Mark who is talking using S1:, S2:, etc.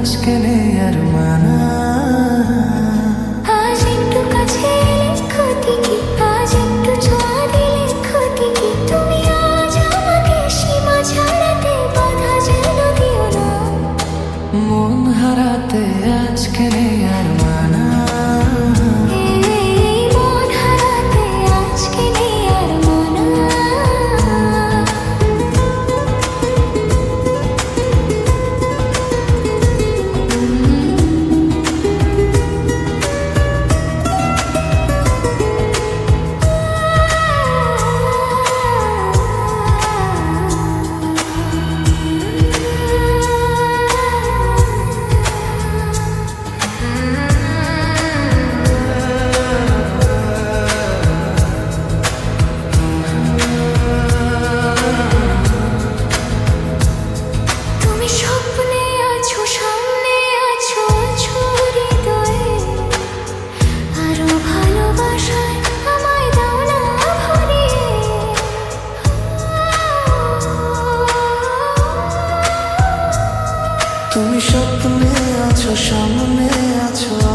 S1: আজকে নেই আর মানা
S2: আজ একটু কাছে এলে ক্ষতি কি আজ একটু ছোঁয়া দিলে ক্ষতি কি তুমি আজ আমাকে সীমা ছাড়াতে বাধা যেন দিও না
S1: মন হারাতে আজকে নেই আর মানা
S2: এই মন হারাতে আজকে নেই আর মানা
S1: তুমি স্বপ্নে আছো সামনে আছো